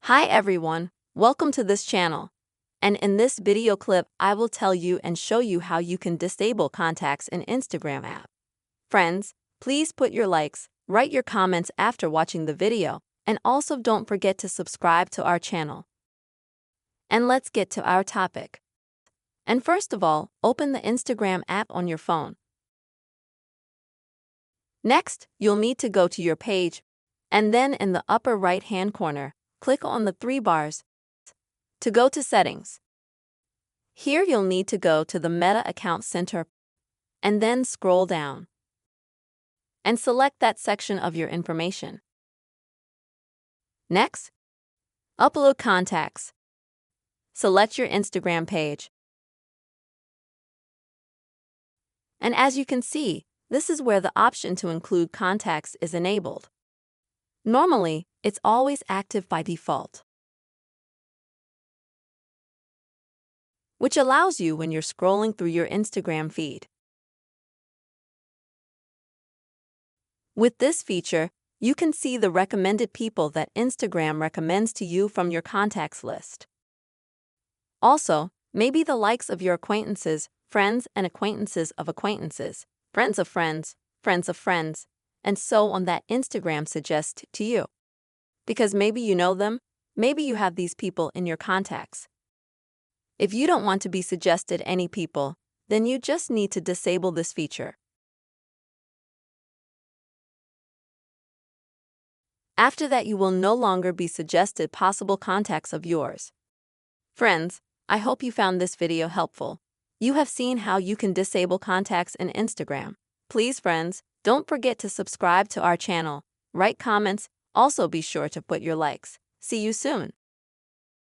Hi everyone, welcome to this channel. And in this video clip, I will tell you and show you how you can disable contacts in Instagram app. Friends, please put your likes, write your comments after watching the video, and also don't forget to subscribe to our channel. And let's get to our topic. And first of all, open the Instagram app on your phone. Next, you'll need to go to your page, and then in the upper right-hand corner, click on the three bars to go to Settings. Here you'll need to go to the Meta Account Center and then scroll down and select that section of your information. Next, upload contacts. Select your Instagram page. And as you can see, this is where the option to include contacts is enabled. Normally, it's always active by default, which allows you when you're scrolling through your Instagram feed. With this feature, you can see the recommended people that Instagram recommends to you from your contacts list. Also, maybe the likes of your acquaintances, friends and acquaintances of acquaintances, friends of friends, friends of friends, and so on that Instagram suggests to you. Because maybe you know them, maybe you have these people in your contacts. If you don't want to be suggested any people, then you just need to disable this feature. After that, you will no longer be suggested possible contacts of yours. Friends, I hope you found this video helpful. You have seen how you can disable contacts in Instagram. Please, friends, don't forget to subscribe to our channel, write comments, also be sure to put your likes. See you soon.